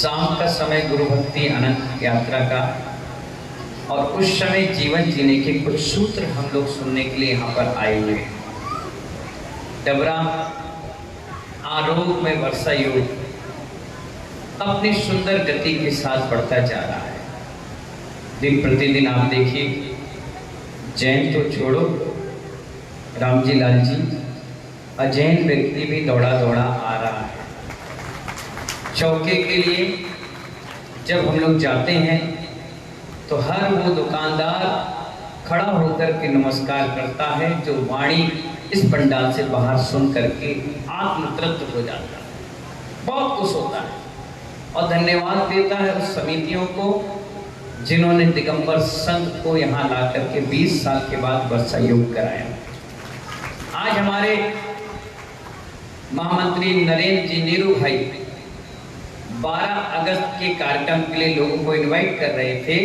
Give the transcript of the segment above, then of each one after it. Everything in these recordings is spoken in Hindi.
शाम का समय गुरु भक्ति अनंत यात्रा का, और उस समय जीवन जीने के कुछ सूत्र हम लोग सुनने के लिए यहाँ पर आए हुए हैं। डबरा आरोग में वर्षा योग अपनी सुंदर गति के साथ बढ़ता जा रहा है। दिन प्रतिदिन आप देखिए, जैन तो छोड़ो, रामजी लाल जी, अजैन व्यक्ति भी दौड़ा दौड़ा आ रहा है। चौके के लिए जब हम लोग जाते हैं तो हर वो दुकानदार खड़ा होकर के नमस्कार करता है जो वाणी इस पंडाल से बाहर सुन करके आत्मतृप्त हो जाता है, बहुत खुश होता है और धन्यवाद देता है उस समितियों को जिन्होंने दिगंबर संत को यहाँ ला करके 20 साल के बाद वर्षा योग कराया। आज हमारे महामंत्री नरेंद्र जी नीरू भाई 12 अगस्त के कार्यक्रम के लिए लोगों को इनवाइट कर रहे थे,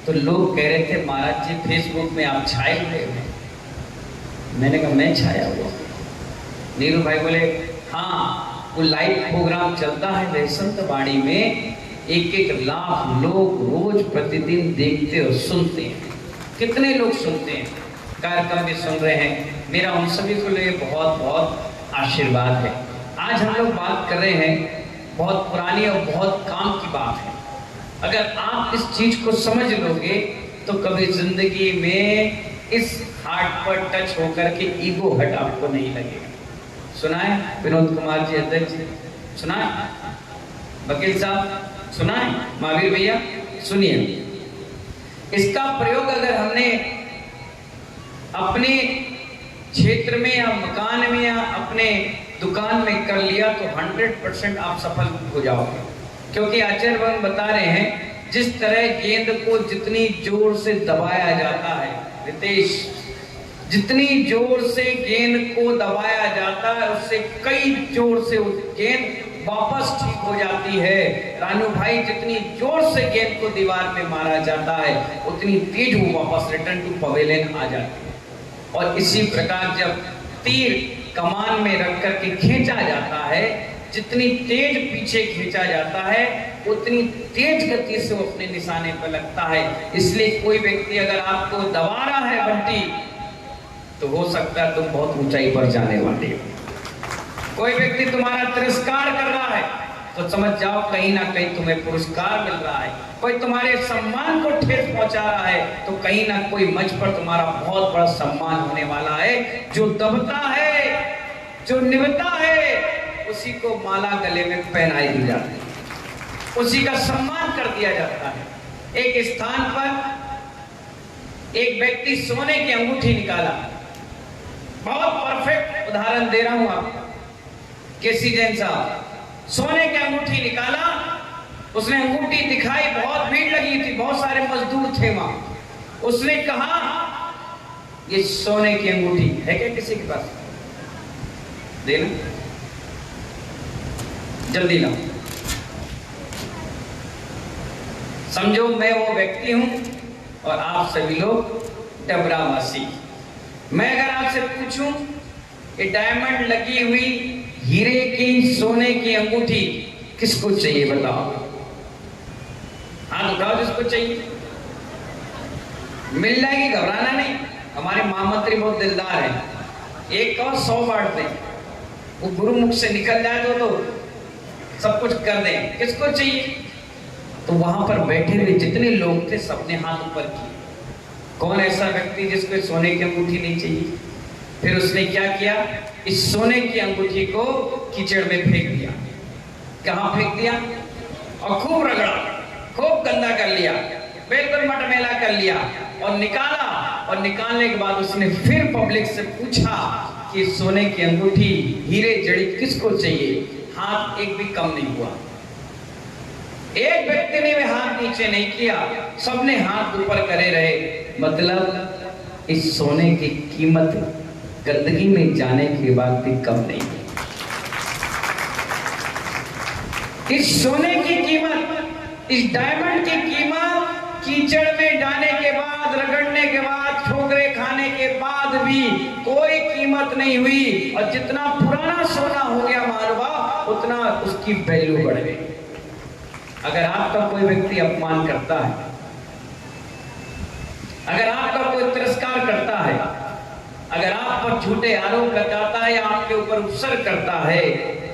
तो लोग कह रहे थे महाराज जी फेसबुक में आप छाए हुए हैं। मैंने कहा मैं छाया हुआ? नीरू भाई बोले हाँ, वो लाइव प्रोग्राम चलता है वैसंत वाणी में, 1-1 लाख लोग रोज प्रतिदिन देखते और सुनते हैं। कितने लोग सुनते हैं, कार्यक्रम भी सुन रहे हैं। मेरा उन सभी को लिए बहुत बहुत आशीर्वाद है। आज हम लोग बात कर रहे हैं, बहुत पुरानी और बहुत काम की बात है। अगर आप इस चीज को समझ लोगे तो कभी जिंदगी में इस हार्ट पर टच होकर के ईगो हट आपको नहीं लगेगा। सुनाए विनोद कुमार जी अध्यक्ष, सुनाए वकील साहब, सुनाए महावीर भैया, सुनिए। इसका प्रयोग अगर हमने अपने क्षेत्र में या मकान में या अपने दुकान में कर लिया तो 100% आप सफल हो जाओगे, क्योंकि आचार्य बता रहे हैं जिस तरह गेंद को जितनी जोर से दबाया जाता है, रितेश, जितनी जोर से गेंद को दबाया जाता है उससे कई जोर से गेंद वापस ठीक हो जाती है। रानू भाई, जितनी जोर से गेंद को दीवार पे मारा जाता है उतनी तेज वो वापस रिटर्न टू पवेलियन आ जाती है। और इसी प्रकार जब तीर कमान में रख करके खींचा जाता है, जितनी तेज पीछे खींचा जाता है उतनी तेज गति से वो अपने निशाने पर लगता है। इसलिए कोई व्यक्ति अगर आपको दबा रहा है बंटी, तो हो सकता है तुम बहुत ऊंचाई पर जाने वाले हो। कोई व्यक्ति तुम्हारा तिरस्कार कर रहा है तो समझ जाओ कहीं ना कहीं तुम्हें पुरस्कार मिल रहा है। कोई तुम्हारे सम्मान को ठेस पहुंचा रहा है तो कहीं ना कोई मंच पर तुम्हारा बहुत बड़ा सम्मान होने वाला है। जो दबता है, जो निभता है, उसी को माला गले में पहनाई दी जाती है, उसी का सम्मान कर दिया जाता है। एक स्थान पर एक व्यक्ति सोने की अंगूठी निकाला, बहुत परफेक्ट उदाहरण दे रहा हूं आपको, केसी जैन साहब, सोने की अंगूठी निकाला, उसने अंगूठी दिखाई, बहुत भीड़ लगी थी, बहुत सारे मजदूर थे वहां। उसने कहा ये सोने की अंगूठी है क्या किसी के पास? देना, जल्दी लाओ। समझो मैं वो व्यक्ति हूं और आप सभी लोग डबरावासी। मैं अगर आपसे पूछूं ये डायमंड लगी हुई हीरे की सोने की अंगूठी किसको चाहिए बताओ? हाथ उठाओ जिसको चाहिए, मिल जाएगी, घबराना नहीं। हमारे महामंत्री बहुत दिलदार हैं, एक का 100 बांट दें, वो गुरुमुख से निकल जाए तो सब कुछ कर दें। किसको चाहिए? तो वहां पर बैठे हुए जितने लोग थे सबने हाथ ऊपर किए। कौन ऐसा व्यक्ति जिसको सोने की अंगूठी नहीं चाहिए? फिर उसने क्या किया, इस सोने की अंगूठी को कीचड़ में फेंक दिया। कहां फेंक दिया? और खूब रगड़ा, खूब गंदा कर लिया, बिल्कुल मटमैला कर लिया और निकाला। और निकालने के बाद उसने फिर पब्लिक से पूछा कि सोने की अंगूठी हीरे जड़ित किसको चाहिए? हाथ एक भी कम नहीं हुआ, एक व्यक्ति ने भी हाथ नीचे नहीं किया, सबने हाथ ऊपर करे रहे। मतलब इस सोने की कीमत गंदगी में जाने के बाद भी कम नहीं है। इस सोने की कीमत, इस डायमंड की कीमत कीचड़ में जाने के बाद, रगड़ने के बाद, ठोकरे खाने के बाद भी कोई कीमत नहीं हुई। और जितना पुराना सोना हो गया महानुभाव, उतना उसकी वैल्यू बढ़ गई। अगर आपका कोई व्यक्ति अपमान करता है, अगर आपका कोई तिरस्कार करता है, अगर आप पर झूठे आरोप लगाता है या आपके ऊपर उपसर्ग करता है,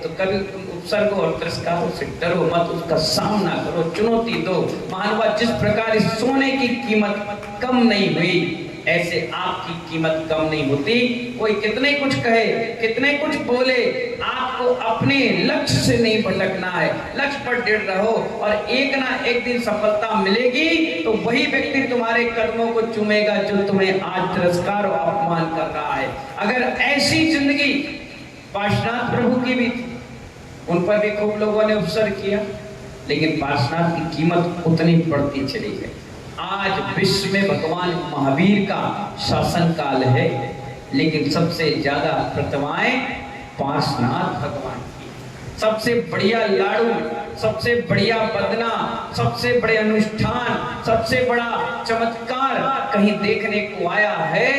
तो कभी उपसर्गों और तिरस्कारों से डरो मत, उसका सामना करो, चुनौती दो। महानुभाव, जिस प्रकार इस सोने की कीमत कम नहीं हुई, ऐसे आपकी कीमत कम नहीं होती। कोई कितने कुछ कहे, कितने कुछ बोले, आपको अपने लक्ष्य से नहीं भटकना है, लक्ष्य पर दृढ़ रहो और एक ना एक दिन सफलता मिलेगी। तो वही व्यक्ति तुम्हारे कदमों को चूमेगा जो तुम्हें आज तिरस्कार और अपमान कर रहा है। अगर ऐसी जिंदगी पार्श्वनाथ प्रभु की भी थी, उन पर भी खूब लोगों ने उपसर्ग किया, लेकिन पार्श्वनाथ की कीमत उतनी बढ़ती चली गई। आज विश्व में भगवान महावीर का शासन काल है, लेकिन सबसे ज्यादा प्रतिमाएं पार्श्वनाथ भगवान की। सबसे बढ़िया लाडू, सबसे बढ़िया बदना, सबसे बड़े अनुष्ठान, सबसे बड़ा चमत्कार कहीं देखने को आया है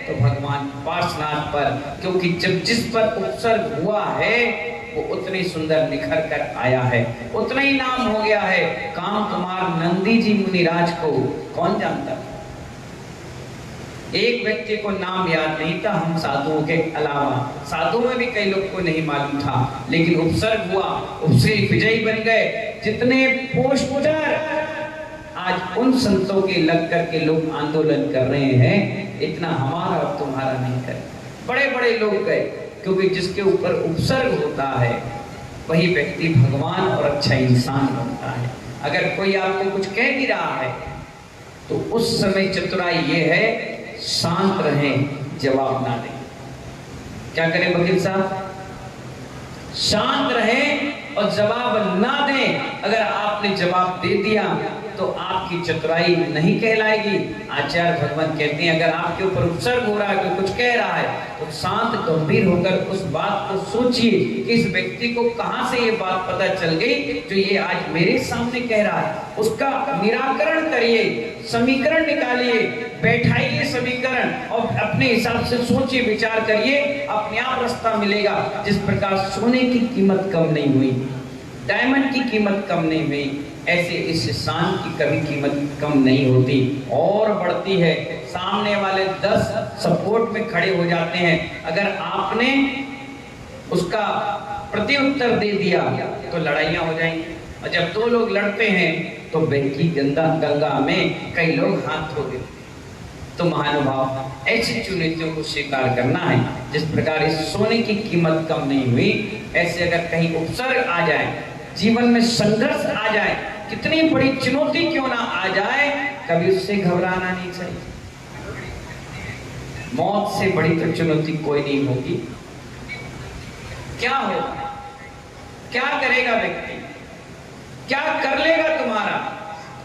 तो भगवान पार्श्वनाथ पर, क्योंकि जब जिस पर उपसर्ग हुआ है वो उतनी सुंदर निखर कर आया है, उतना ही नाम हो गया है। काम कुमार नंदी जी मुनिराज को कौन जानता? एक व्यक्ति को नाम याद नहीं था, हम साधुओं के अलावा। साधुओं में भी कई लोग को नहीं मालूम था, लेकिन उपसर्ग हुआ, उससे विजयी बन गए। जितने पोस्टर आज उन संतों के लग करके लोग आंदोलन कर रहे हैं, इतना हमारा और तुम्हारा नहीं करे। बड़े बड़े लोग गए, क्योंकि जिसके ऊपर उपसर्ग होता है वही व्यक्ति भगवान और अच्छा इंसान बनता है। अगर कोई आपको कुछ कह भी रहा है तो उस समय चतुराई ये है, शांत रहें, जवाब ना दें। क्या करें वकील साहब? शांत रहें और जवाब ना दें। अगर आपने जवाब दे दिया तो आपकी चतुराई नहीं कहलाएगी। आचार्य भगवान कहते हैं, अगर आपके ऊपर उपसर्ग हो रहा है, कोई कुछ कह रहा है, तो शांत गंभीर होकर उस बात को सोचिए कि इस व्यक्ति को कहां से ये बात पता चल गई जो ये आज मेरे सामने कह रहा है। उसका निराकरण करिए, समीकरण निकालिए, बैठाइए समीकरण और अपने हिसाब से सोचिए, विचार करिए, अपने आप रास्ता मिलेगा। जिस प्रकार सोने की कीमत कम नहीं हुई, डायमंड की कीमत कम नहीं हुई, ऐसे इस शान की कभी कीमत कम नहीं होती और बढ़ती है। सामने वाले 10 सपोर्ट में खड़े हो जाते हैं, अगर आपने उसका प्रत्युत्तर दे दिया तो लड़ाइयां हो जाएंगी। और जब 2 लोग लड़ते हैं तो बहती गंगा में कई लोग हाथ धो देते। तो महानुभाव, ऐसी चुनौतियों को स्वीकार करना है। जिस प्रकार इस सोने की कीमत कम नहीं हुई, ऐसे अगर कहीं उपसर्ग आ जाए, जीवन में संघर्ष आ जाए, कितनी बड़ी चुनौती क्यों ना आ जाए, कभी उससे घबराना नहीं चाहिए। मौत से बड़ी तो चुनौती कोई नहीं होगी। क्या होगा, क्या करेगा व्यक्ति, क्या कर लेगा तुम्हारा?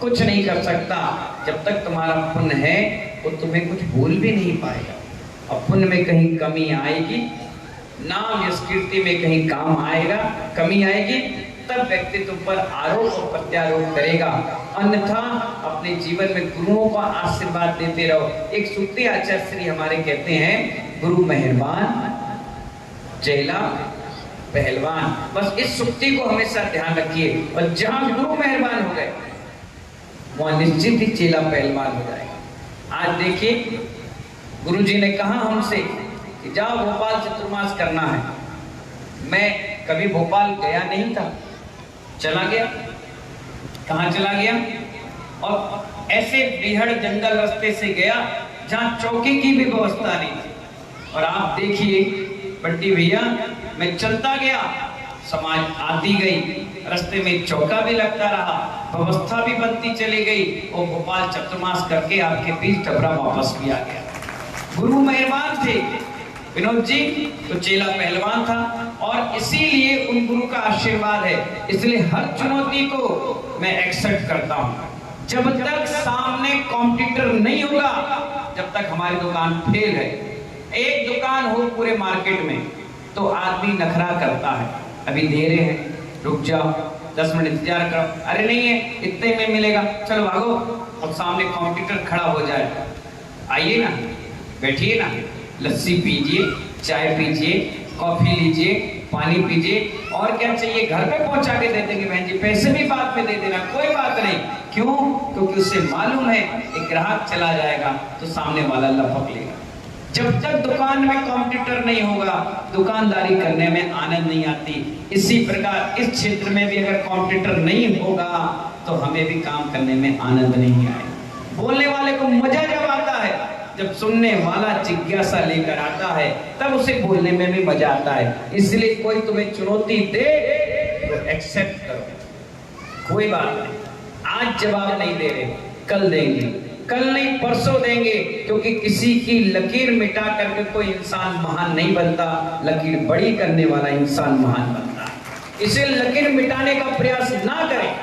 कुछ नहीं कर सकता। जब तक तुम्हारा पुण्य है वो तुम्हें कुछ भूल भी नहीं पाएगा। और पुण्य में कहीं कमी आएगी, नाम यश कीर्ति में कहीं काम आएगा, कमी आएगी, तब व्यक्ति तुम पर आरोप और प्रत्यारोप करेगा। अन्यथा अपने जीवन में गुरुओं का आशीर्वाद देते रहो। एक सूक्ति आचार्य श्री हमारे कहते हैं, गुरु मेहरबान चेला पहलवान। बस इस सूक्ति को हमेशा ध्यान रखिए, और जहां गुरु मेहरबान हो गए वहां निश्चित ही चेला पहलवान हो जाएगा। आज देखिए, गुरुजी ने कहा हमसे कि जाओ भोपाल चतुर्मास करना है। मैं कभी भोपाल गया नहीं था, चला गया। कहाँ चला गया? और ऐसे बेहद जंगल रास्ते से गया जहाँ चौकी की भी व्यवस्था नहीं थी। और आप देखिए बंटी भैया, मैं चलता गया, समाज आती गई, रास्ते में चौका भी लगता रहा, व्यवस्था भी बनती चली गई, और भोपाल चतुर्मास करके आपके बीच डबरा वापस भी आ गया। गुरु मेहरबान थे विनोद जी, तो चेला पहलवान था। और इसीलिए उन गुरु का आशीर्वाद है, इसलिए हर चुनौती को मैं एक्सेप्ट करता हूं। जब तक सामने कॉम्पिटिटर नहीं होगा, जब तक हमारी दुकान फेल है। एक दुकान हो पूरे मार्केट में तो आदमी नखरा करता है, अभी दे रहे हैं, रुक जाओ, 10 मिनट इंतजार करो, अरे नहीं है, इतने में मिलेगा, चलो भागो। और सामने कॉम्पिटिटर खड़ा हो जाए, आइए ना, बैठिए ना, लस्सी पीजिए, चाय पीजिए, कॉफी लीजिए, पानी पीजिए। और क्या चाहिए, घर पे पहुंचा के दे देंगे बहन जी, पैसे भी बाद में दे देना, कोई बात नहीं। क्यों? क्योंकि उसे मालूम है एक ग्राहक चला जाएगा तो सामने वाला लपक लेगा। जब तक दुकान में कंप्यूटर नहीं होगा, दुकानदारी करने में आनंद नहीं आती। इसी प्रकार इस क्षेत्र में भी अगर कंप्यूटर नहीं होगा तो हमें भी काम करने में आनंद नहीं आएगा। बोलने वाले को मजा जब आता है, जब सुनने वाला जिज्ञासा लेकर आता है, तब उसे बोलने में भी मजा आता है। इसलिए कोई तुम्हें चुनौती दे तो एक्सेप्ट करो, कोई बात नहीं। आज जवाब नहीं दे रहे, कल देंगे, कल नहीं परसों देंगे, क्योंकि किसी की लकीर मिटा करके कोई इंसान महान नहीं बनता, लकीर बड़ी करने वाला इंसान महान बनता है। इसे लकीर मिटाने का प्रयास ना करें।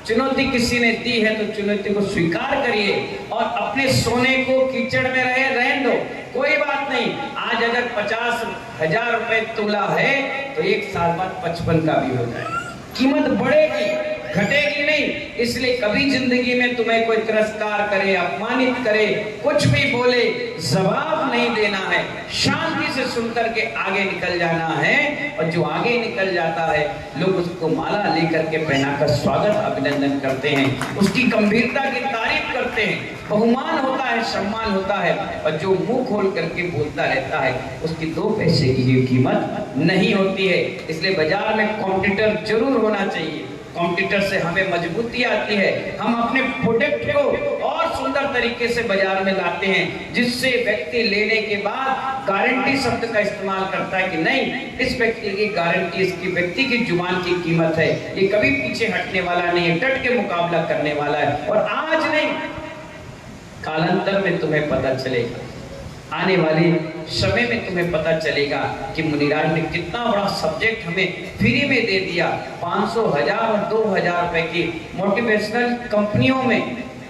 चुनौती किसी ने दी है तो चुनौती को स्वीकार करिए और अपने सोने को कीचड़ में रहने दो, कोई बात नहीं। आज अगर 50,000 रुपए तोला है तो एक साल बाद 55 का भी हो जाएगा। कीमत बढ़ेगी, घटेगी नहीं। इसलिए कभी जिंदगी में तुम्हें कोई तिरस्कार करे, अपमानित करे, कुछ भी बोले, जवाब नहीं देना है, शांति से सुनकर के आगे निकल जाना है। और जो आगे निकल जाता है, लोग उसको माला लेकर के पहनाकर स्वागत अभिनंदन करते हैं, उसकी गंभीरता की तारीफ करते हैं, बहुमान होता है, सम्मान होता है। और जो मुंह खोल करके बोलता रहता है, उसकी 2 पैसे की कीमत नहीं होती है। इसलिए बाजार में कंप्यूटर जरूर होना चाहिए। कंप्यूटर से हमें मजबूती आती है, हम अपने प्रोडक्ट को और सुंदर तरीके से बाजार में लाते हैं, जिससे व्यक्ति लेने के बाद गारंटी शब्द का इस्तेमाल करता है कि नहीं, इस व्यक्ति की गारंटी, इसकी व्यक्ति की जुबान की कीमत है, ये कभी पीछे हटने वाला नहीं है, डट के मुकाबला करने वाला है। और आज नहीं, कालांतर में तुम्हें पता चलेगा, आने वाले समय में तुम्हें पता चलेगा कि मुनिराज ने कितना बड़ा सब्जेक्ट हमें फ्री में दे दिया। 500, 1000 और 2000 रुपए की मोटिवेशनल कंपनियों में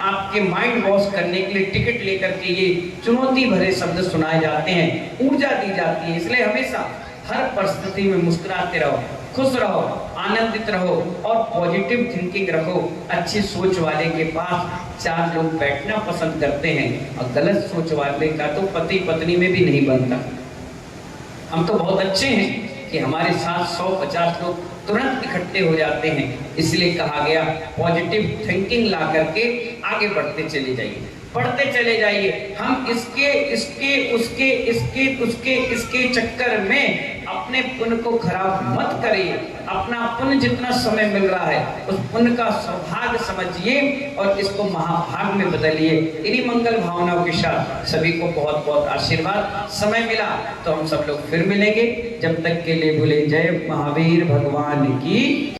आपके माइंड वॉश करने के लिए टिकट लेकर के ये चुनौती भरे शब्द सुनाए जाते हैं, ऊर्जा दी जाती है। इसलिए हमेशा हर परिस्थिति में मुस्कुराते रहो, खुश रहो, आनंदित रहो और पॉजिटिव थिंकिंग रखो। अच्छी सोच वाले के पास 4 लोग बैठना पसंद करते हैं और गलत सोच वाले का तो पति पत्नी में भी नहीं बनता। हम तो बहुत अच्छे हैं कि हमारे साथ 100-50 लोग तुरंत इकट्ठे हो जाते हैं। इसलिए कहा गया पॉजिटिव थिंकिंग ला करके आगे बढ़ते चले जाइए, पढ़ते चले जाइए। हम इसके उसके चक्कर में अपने पुण्य को खराब मत करिए। अपना पुण्य जितना समय मिल रहा है, उस पुण्य का सौभाग्य समझिए और इसको महाभाग में बदलिए। इन्हीं मंगल भावनाओं के साथ सभी को बहुत बहुत आशीर्वाद। समय मिला तो हम सब लोग फिर मिलेंगे। जब तक के लिए बोले जय महावीर भगवान की।